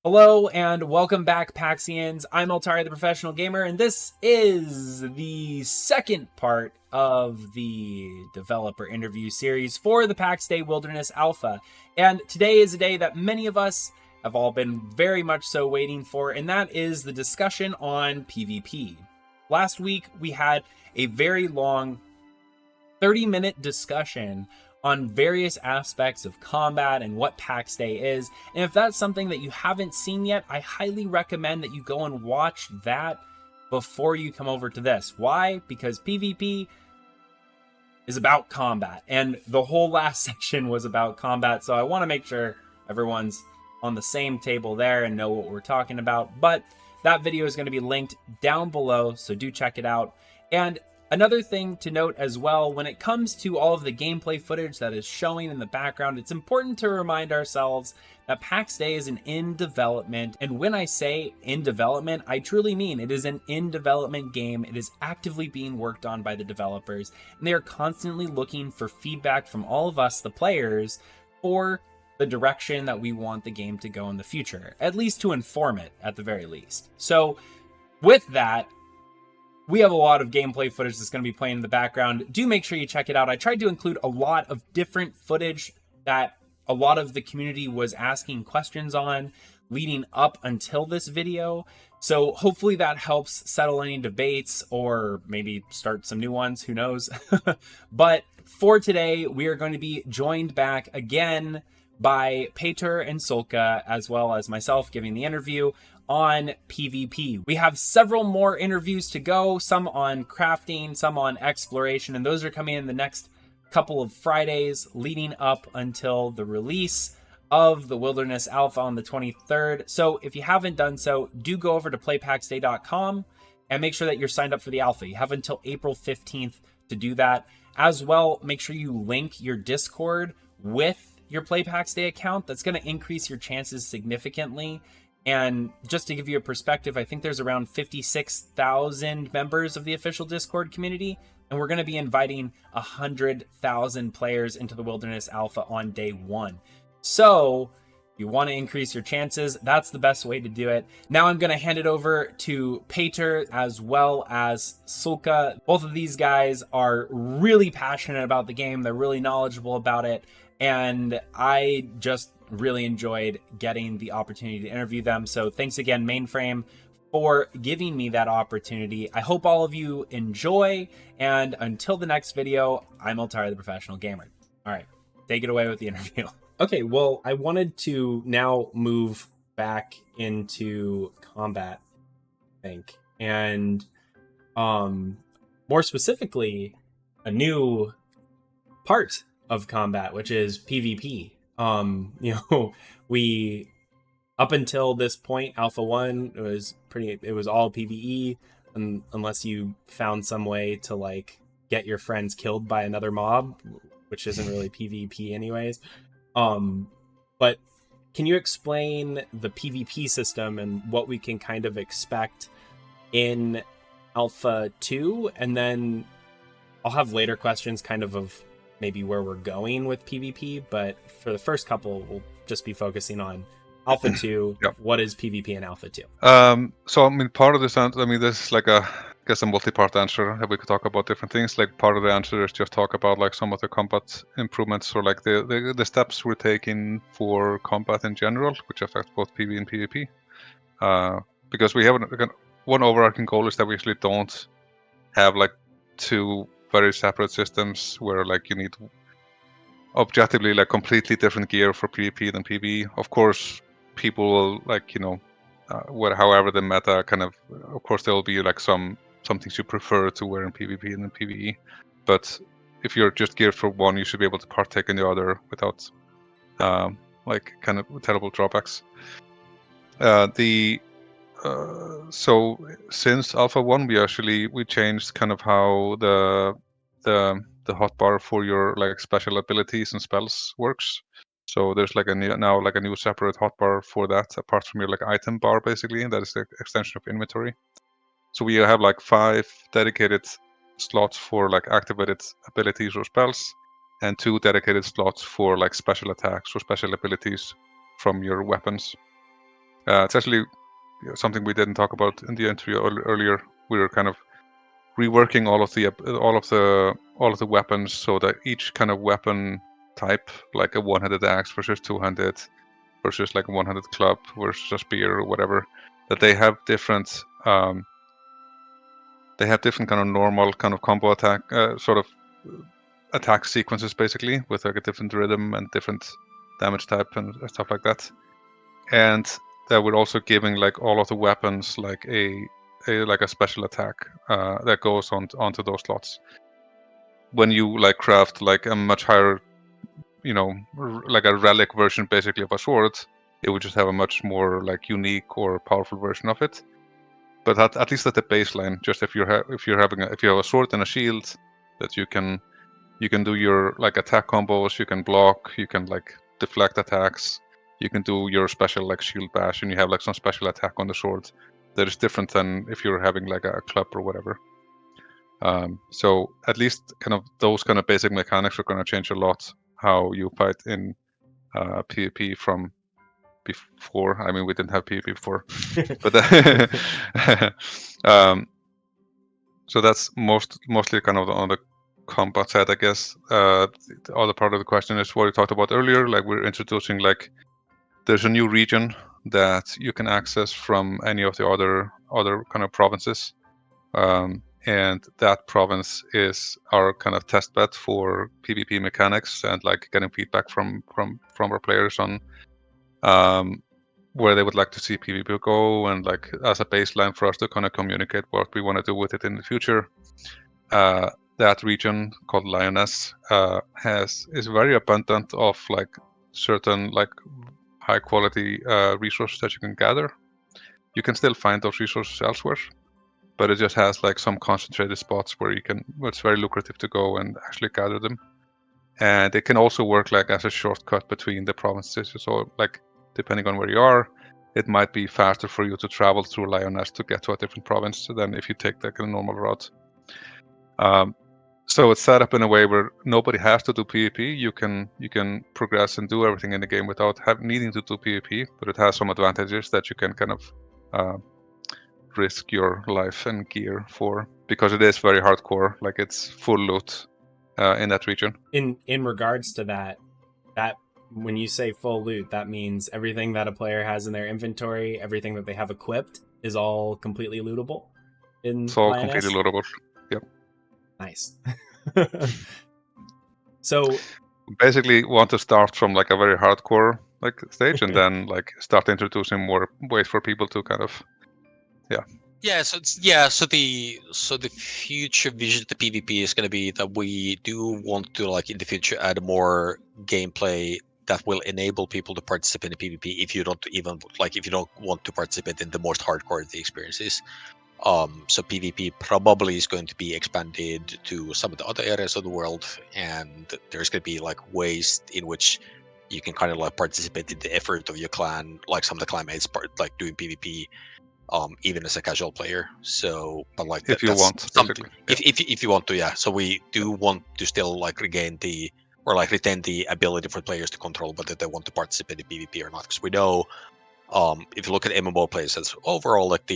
Hello and welcome back, Paxians. I'm Altari, the Professional Gamer, and this is the second part of the developer interview series for the Pax Dei Wilderness Alpha. And today is a day that many of us have all been very much so waiting for, and that is the discussion on PvP. Last week, we had a very long 30-minute discussion on various aspects of combat and what Pax Dei is. And if that's something that you haven't seen yet, I highly recommend that you go and watch that before you come over to this. Why? Because PvP is about combat, and the whole last section was about combat, so I want to make sure everyone's on the same table there and know what we're talking about. But that video is going to be linked down below, so do check it out. And another thing to note as well, when it comes to all of the gameplay footage that is showing in the background, it's important to remind ourselves that Pax Dei is in development. And when I say in development, I truly mean it is an in development game. It is actively being worked on by the developers, and they are constantly looking for feedback from all of us, the players, for the direction that we want the game to go in the future, at least to inform it at the very least. So with that, we have a lot of gameplay footage that's going to be playing in the background. Do make sure you check it out. I tried to include a lot of different footage that a lot of the community was asking questions on leading up until this video. So hopefully that helps settle any debates or maybe start some new ones, who knows. But for today, we are going to be joined back again by Peter and Solka, as well as myself giving the interview on PvP. We have several more interviews to go, some on crafting, some on exploration, and those are coming in the next couple of Fridays leading up until the release of the Wilderness Alpha on the 23rd. So if you haven't done so, do go over to playpaxday.com and make sure that you're signed up for the Alpha. You have until April 15th to do that. As well, make sure you link your Discord with your PlayPax Day account. That's going to increase your chances significantly. And just to give you a perspective, I think there's around 56,000 members of the official Discord community, and we're going to be inviting 100,000 players into the Wilderness Alpha on day one. So if you want to increase your chances, that's the best way to do it. Now I'm going to hand it over to Peter as well as Sulka. Both of these guys are really passionate about the game. They're really knowledgeable about it. And I just really enjoyed getting the opportunity to interview them. So thanks again, Mainframe, for giving me that opportunity. I hope all of you enjoy. And until the next video, I'm Altari, the Professional Gamer. All right, take it away with the interview. Okay, well, I wanted to now move back into combat, I think. And more specifically, a new part of combat, which is PvP. We up until this point, Alpha 1 it was all PvE, unless you found some way to like get your friends killed by another mob, which isn't really PvP anyways. But can you explain the PvP system and what we can kind of expect in Alpha 2? And then I'll have later questions kind of maybe where we're going with PvP, but for the first couple, we'll just be focusing on Alpha 2. Yep. What is PvP in Alpha 2? So, I mean, part of this, this is like I guess a multi-part answer. We could talk about different things. Like part of the answer is just talk about like some of the combat improvements or like the steps we're taking for combat in general, which affect both PvE and PvP. Because we have one overarching goal is that we actually don't have like two very separate systems where like you need objectively like completely different gear for PvP than PvE. Of course, people will like, however the meta kind of course there will be like some things you prefer to wear in PvP and in PvE. But if you're just geared for one, you should be able to partake in the other without like kind of terrible drawbacks. So since Alpha 1, we changed kind of how the hotbar for your like special abilities and spells works. So there's like a new separate hotbar for that, apart from your like item bar basically, and that is the extension of inventory. So we have like 5 dedicated slots for like activated abilities or spells, and 2 dedicated slots for like special attacks or special abilities from your weapons. It's actually something we didn't talk about in the interview earlier. We were kind of reworking all of the weapons so that each kind of weapon type, like a one-handed axe versus two-handed versus like a one-handed club versus a spear or whatever, that they have different kind of normal kind of combo attack sort of attack sequences, basically, with like a different rhythm and different damage type and stuff like that. And that we're also giving like all of the weapons like a special attack that goes onto those slots. When you like craft like a much higher, like a relic version basically of a sword, it would just have a much more like unique or powerful version of it. But at least at the baseline, just if you have a sword and a shield, that you can do your like attack combos, you can block, you can like deflect attacks, you can do your special like shield bash, and you have like some special attack on the sword that is different than if you're having like a club or whatever. So at least kind of those kind of basic mechanics are going to change a lot how you fight in PvP from before. I mean, we didn't have PvP before, but so that's mostly kind of on the combat side, I guess. The other part of the question is what we talked about earlier. Like we're introducing like there's a new region that you can access from any of the other kind of provinces. And that province is our kind of test bed for PvP mechanics and like getting feedback from our players on where they would like to see PvP go, and like as a baseline for us to kind of communicate what we want to do with it in the future. That region called Lionesse is very abundant of like certain like high quality resources that you can gather. You can still find those resources elsewhere, but it just has like some concentrated spots where it's very lucrative to go and actually gather them. And it can also work like as a shortcut between the provinces. So like depending on where you are, it might be faster for you to travel through Lyonesse to get to a different province than if you take like a normal route. So it's set up in a way where nobody has to do PvP. You can progress and do everything in the game without needing to do PvP, but it has some advantages that you can kind of risk your life and gear for, because it is very hardcore. Like it's full loot in that region. In regards to that when you say full loot, that means everything that a player has in their inventory, everything that they have equipped, is all completely lootable in It's all Lioness? completely lootable. Yep. Nice. So basically want to start from like a very hardcore like stage and then like start introducing more ways for people to kind of so the future vision of the PvP is going to be that we do want to like in the future add more gameplay that will enable people to participate in PvP if you don't want to participate in the most hardcore of the experiences. So PvP probably is going to be expanded to some of the other areas of the world, and there's going to be like ways in which you can kind of like participate in the effort of your clan, like some of the clanmates like doing PvP, even as a casual player. So, but like if you want, something basically. if you want to, yeah. So we do want to still like retain the ability for players to control whether they want to participate in PvP or not, because we know, if you look at MMO players as overall, like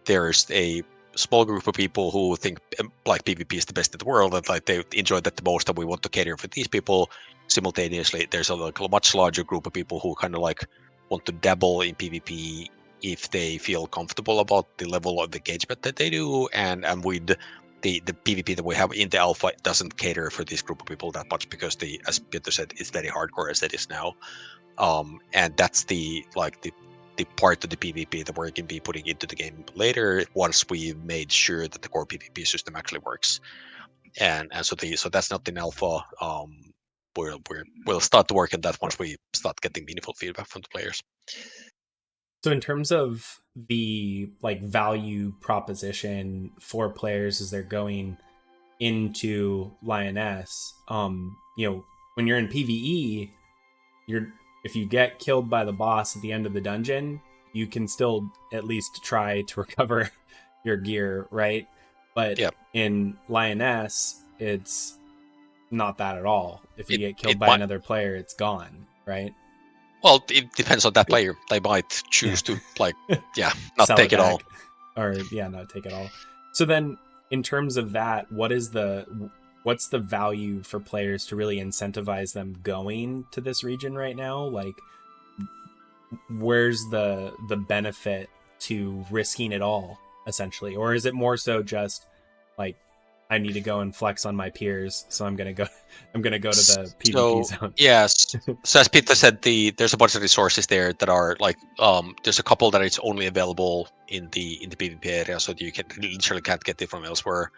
there's a small group of people who think like PvP is the best in the world and like they enjoy that the most, and we want to cater for these people. Simultaneously, there's a much larger group of people who kind of like want to dabble in PvP if they feel comfortable about the level of engagement that they do, and with the PvP that we have in the alpha doesn't cater for this group of people that much, because as Peter said, it's very hardcore as it is now. And that's the part of the PvP that we're going to be putting into the game later once we've made sure that the core PvP system actually works. And so that's not in alpha. We'll start to work on that once we start getting meaningful feedback from the players. So in terms of the like value proposition for players as they're going into Lioness, when you're in PvE, if you get killed by the boss at the end of the dungeon, you can still at least try to recover your gear, right? But in Lioness, it's not that at all. If you get killed by another player, it's gone, right? Well, it depends on that player. They might choose to not Sell take it all. back. Or not take it all. So then, in terms of that, what's the value for players to really incentivize them going to this region right now? Like, where's the benefit to risking it all, essentially? Or is it more so just like, I need to go and flex on my peers, so I'm gonna go to the PvP zone? Yes. So as Peter said, there's a bunch of resources there that are like there's a couple that it's only available in the PvP area, so that you literally can't get it from elsewhere.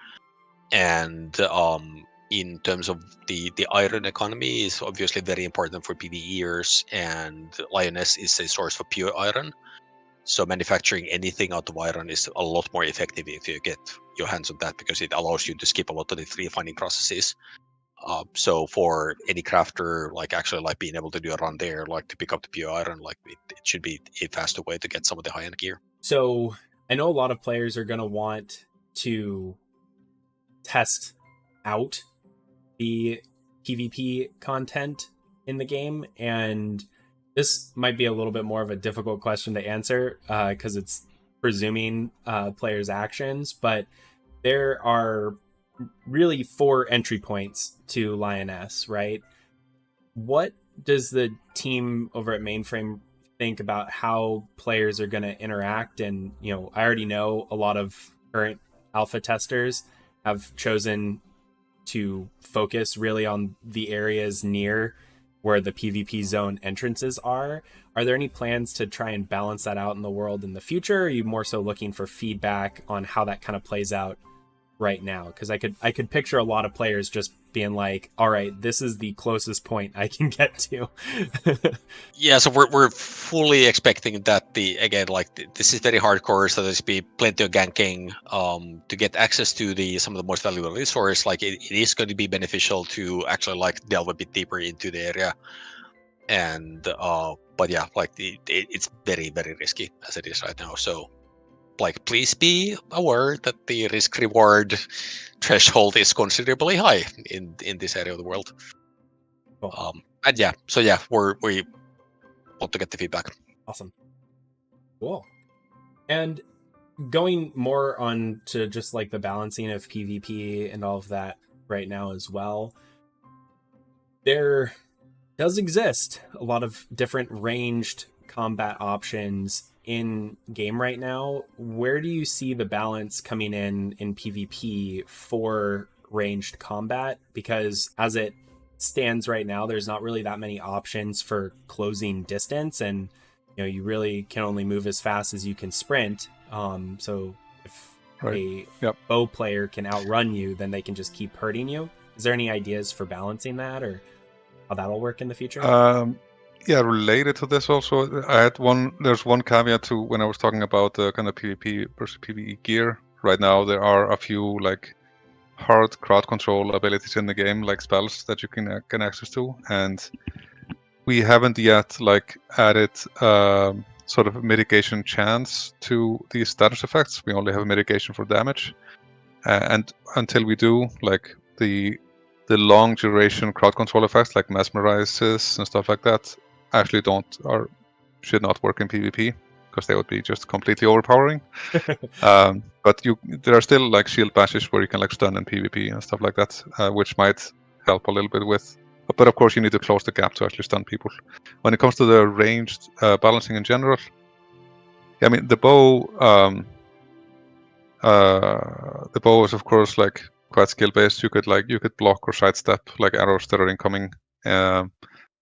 And in terms of the iron economy is obviously very important for PvEers, and Lioness is a source for pure iron. So manufacturing anything out of iron is a lot more effective if you get your hands on that, because it allows you to skip a lot of the refining processes. So for any crafter, like actually like being able to do a run there, like to pick up the pure iron, like it should be a faster way to get some of the high-end gear. So I know a lot of players are going to want to test out the PvP content in the game, and this might be a little bit more of a difficult question to answer because it's presuming players' actions, but there are really 4 entry points to Lioness, right? What does the team over at Mainframe think about how players are going to interact? And, I already know a lot of current alpha testers have chosen to focus really on the areas near where the PvP zone entrances are. Are there any plans to try and balance that out in the world in the future? Or are you more so looking for feedback on how that kind of plays out right now? Because I could picture a lot of players just being like, all right, this is the closest point I can get to. Yeah, so we're fully expecting that this is very hardcore, so there's be plenty of ganking to get access to some of the most valuable resource. Like it is going to be beneficial to actually like delve a bit deeper into the area, and but yeah, like it's very, very risky as it is right now. So like please be aware that the risk reward threshold is considerably high in this area of the world. Cool. And yeah, so we want to get the feedback. Awesome. Cool. And going more on to just like the balancing of PvP and all of that right now as well, there does exist a lot of different ranged combat options in game right now. Where do you see the balance coming in PvP for ranged combat? Because as it stands right now, there's not really that many options for closing distance, and you really can only move as fast as you can sprint. So if a bow player can outrun you, then they can just keep hurting you. Is there any ideas for balancing that, or how that'll work in the future? Related to this also, there's one caveat to when I was talking about the kind of PvP versus PvE gear. Right now there are a few like hard crowd control abilities in the game, like spells that you can get access to, and we haven't yet like added sort of mitigation chance to these status effects. We only have mitigation for damage, and until we do, like the long duration crowd control effects like mesmerizes and stuff like that actually should not work in PvP, because they would be just completely overpowering. But there are still like shield bashes where you can like stun in PvP and stuff like that, which might help a little bit with. But of course, you need to close the gap to actually stun people. When it comes to the ranged balancing in general, I mean the bow. The bow is of course like quite skill based. You could block or sidestep like arrows that are incoming.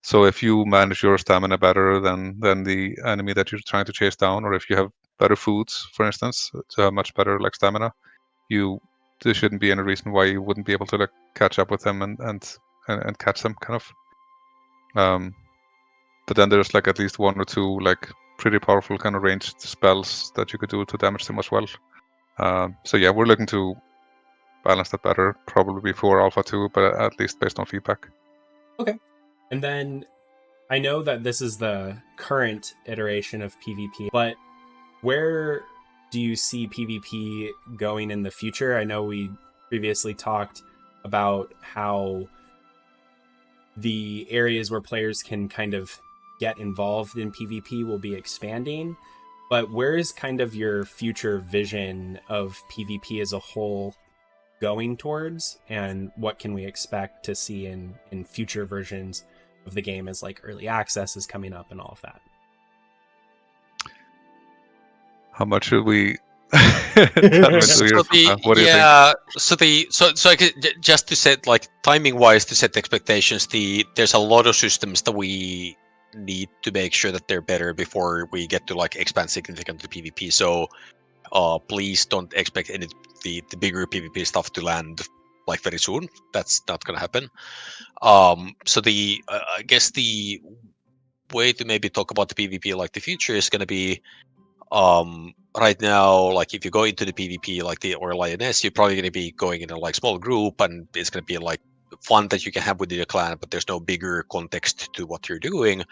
So if you manage your stamina better than the enemy that you're trying to chase down, or if you have better foods, for instance, to have much better like stamina, there shouldn't be any reason why you wouldn't be able to like catch up with them and catch them kind of. But then there's like at least 1 or 2 like pretty powerful kind of ranged spells that you could do to damage them as well. So yeah, we're looking to balance that better, probably before Alpha 2, but at least based on feedback. Okay. And then I know that this is the current iteration of PvP, but where do you see PvP going in the future? I know we previously talked about how the areas where players can kind of get involved in PvP will be expanding. But where is kind of your future vision of PvP as a whole going towards, and what can we expect to see in future versions of the game as like early access is coming up and all of that? How much should we So what do you think? just to set like timing wise to set expectations, there's a lot of systems that we need to make sure that they're better before we get to like expand significantly PvP. So please don't expect any the bigger PvP stuff to land like very soon. That's not gonna happen. So I guess the way to maybe talk about the PvP like the future is gonna be right now, like if you go into the PvP like or Lioness, you're probably going to be going in a like small group, and it's going to be like fun that you can have within your clan, but there's no bigger context to what you're doing.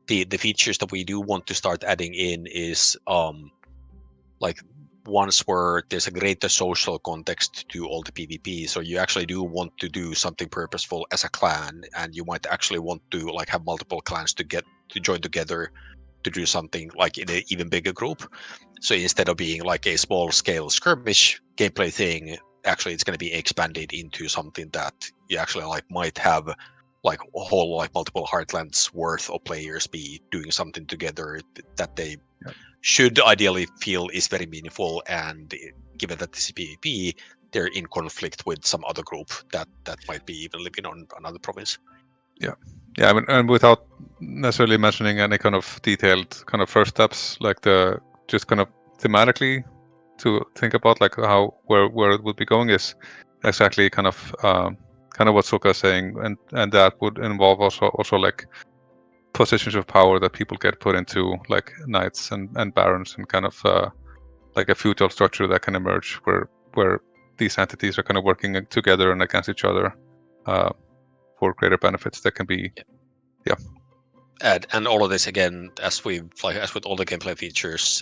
The features that we do want to start adding in is like ones where there's a greater social context to all the PvP. So you actually do want to do something purposeful as a clan, and you might actually want to like have multiple clans to join together to do something like in an even bigger group. So instead of being like a small scale skirmish gameplay thing, actually it's going to be expanded into something that you actually like might have like a whole like multiple heartlands worth of players be doing something together that they should ideally feel is very meaningful, and given that this is PvP, they're in conflict with some other group that might be even living on another province. Yeah, I mean, and without necessarily mentioning any kind of detailed kind of first steps, like just kind of thematically to think about like where it would be going is exactly kind of what Suka is saying, and that would involve also like positions of power that people get put into, like knights and barons, and kind of like a feudal structure that can emerge where these entities are kind of working together and against each other for greater benefits that can be and all of this again, as with all the gameplay features,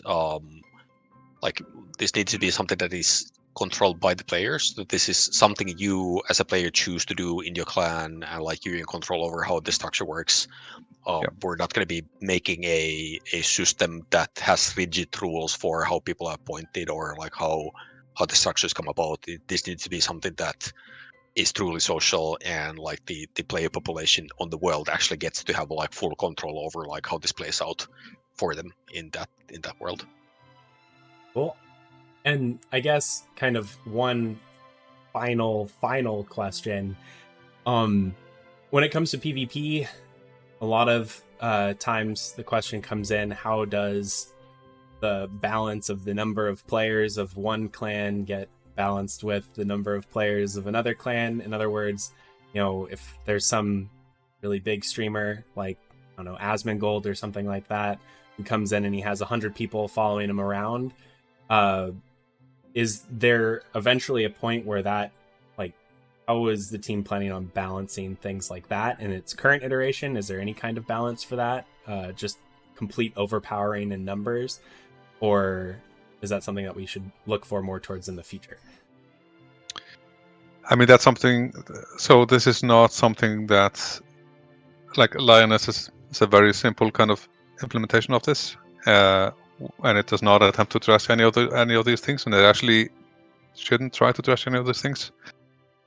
like this needs to be something that is controlled by the players, that this is something you as a player choose to do in your clan, and like you're in control over how the structure works. We're not going to be making a system that has rigid rules for how people are appointed or like how the structures come about. This needs to be something that is truly social, and like the player population on the world actually gets to have like full control over like how this plays out for them in that world. Cool. And I guess kind of one final question. When it comes to PvP, a lot of times the question comes in, how does the balance of the number of players of one clan get balanced with the number of players of another clan? In other words, you know, if there's some really big streamer like, I don't know, Asmongold or something like that, who comes in and he has 100 people following him around, is there eventually a point where that, like, how is the team planning on balancing things like that in its current iteration? Is there any kind of balance for that? Just complete overpowering in numbers? Or is that something that we should look for more towards in the future? I mean, that's something. So this is not something that, like, Lioness is a very simple kind of implementation of this, and it does not attempt to address any of these things, and it actually shouldn't try to address any of these things.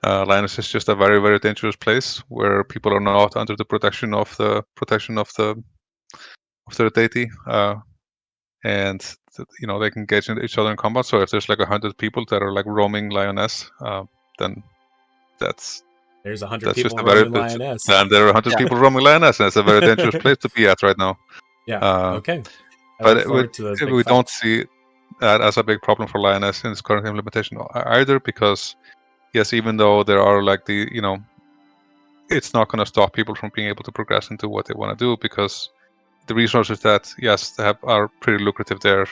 Lioness is just a very, very dangerous place where people are not under the protection of their deity, and you know, they can engage in each other in combat. So if there's like 100 people that are like roaming Lioness, then there's 100 that's people just a very roaming Lioness. and there are 100 people roaming Lioness, and it's a very dangerous place to be at right now. Okay. But we don't see that as a big problem for Lioness in its current implementation either, because yes, even though there are like it's not going to stop people from being able to progress into what they want to do, because the resources that are pretty lucrative there,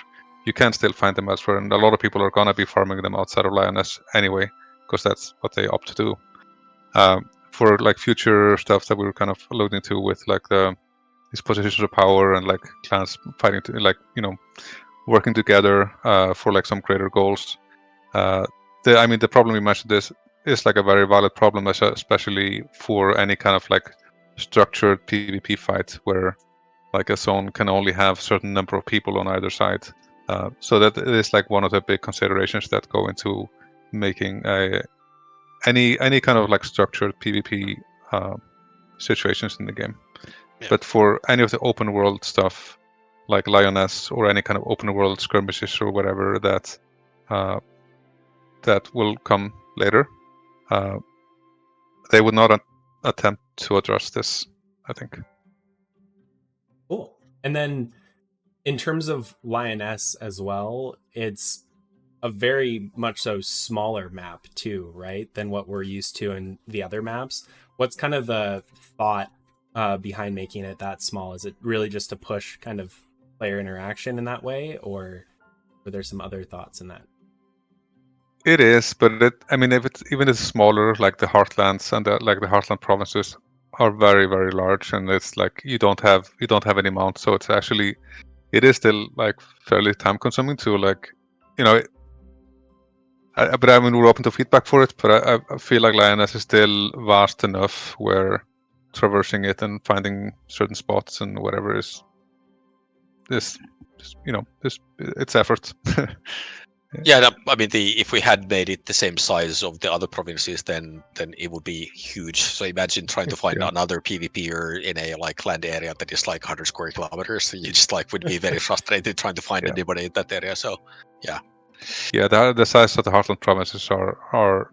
you can still find them elsewhere, and a lot of people are going to be farming them outside of Lioness anyway, because that's what they opt to do. For like future stuff that we were kind of alluding to with like these positions of power and like clans fighting to, like, you know, working together for like some greater goals. The problem we mentioned is like a very valid problem, especially for any kind of like structured PvP fight where like a zone can only have certain number of people on either side. So that is like one of the big considerations that go into making any kind of like structured PvP situations in the game. Yeah. But for any of the open world stuff, like Lioness or any kind of open world skirmishes or whatever that will come later, they would not attempt to address this, I think. Cool. And then in terms of Lioness as well, it's a very much so smaller map too, right, than what we're used to in the other maps. What's kind of the thought behind making it that small? Is it really just to push kind of player interaction in that way, or are there some other thoughts in that? It is, but if it's even it's smaller, like the Heartlands and the Heartland provinces are very, very large, and it's like you don't have any mounts, so it's actually it is still like fairly time consuming to like, but I mean we're open to feedback for it, but I feel like Lioness is still vast enough where traversing it and finding certain spots and whatever is it's effort. Yeah, I mean, if we had made it the same size of the other provinces, then it would be huge. So imagine trying to find another PvPer in a like land area that is like 100 square kilometers. So you just like would be very frustrated trying to find anybody in that area. So yeah. Yeah, the size of the Heartland provinces are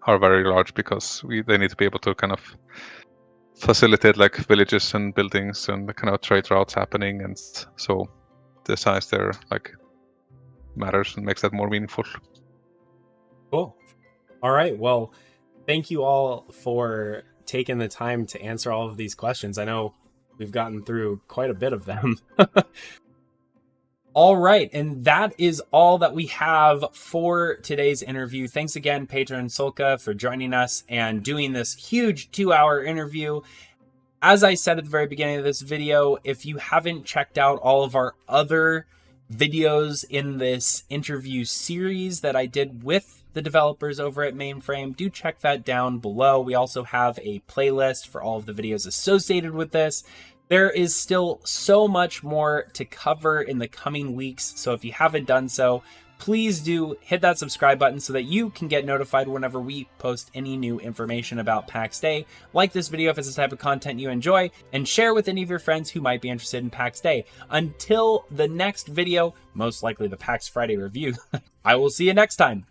very large because they need to be able to kind of facilitate like villages and buildings and the kind of trade routes happening, and so the size there like matters and makes that more meaningful. Cool. All right. Well, thank you all for taking the time to answer all of these questions. I know we've gotten through quite a bit of them. All right, and that is all that we have for today's interview. Thanks again, Pedro and Solka, for joining us and doing this huge 2-hour interview. As I said at the very beginning of this video, if you haven't checked out all of our other videos in this interview series that I did with the developers over at Mainframe, do check that down below. We also have a playlist for all of the videos associated with this. There is still so much more to cover in the coming weeks, so if you haven't done so, please do hit that subscribe button so that you can get notified whenever we post any new information about PAX Dei. Like this video if it's the type of content you enjoy, and share with any of your friends who might be interested in PAX Dei. Until the next video, most likely the PAX Friday review, I will see you next time.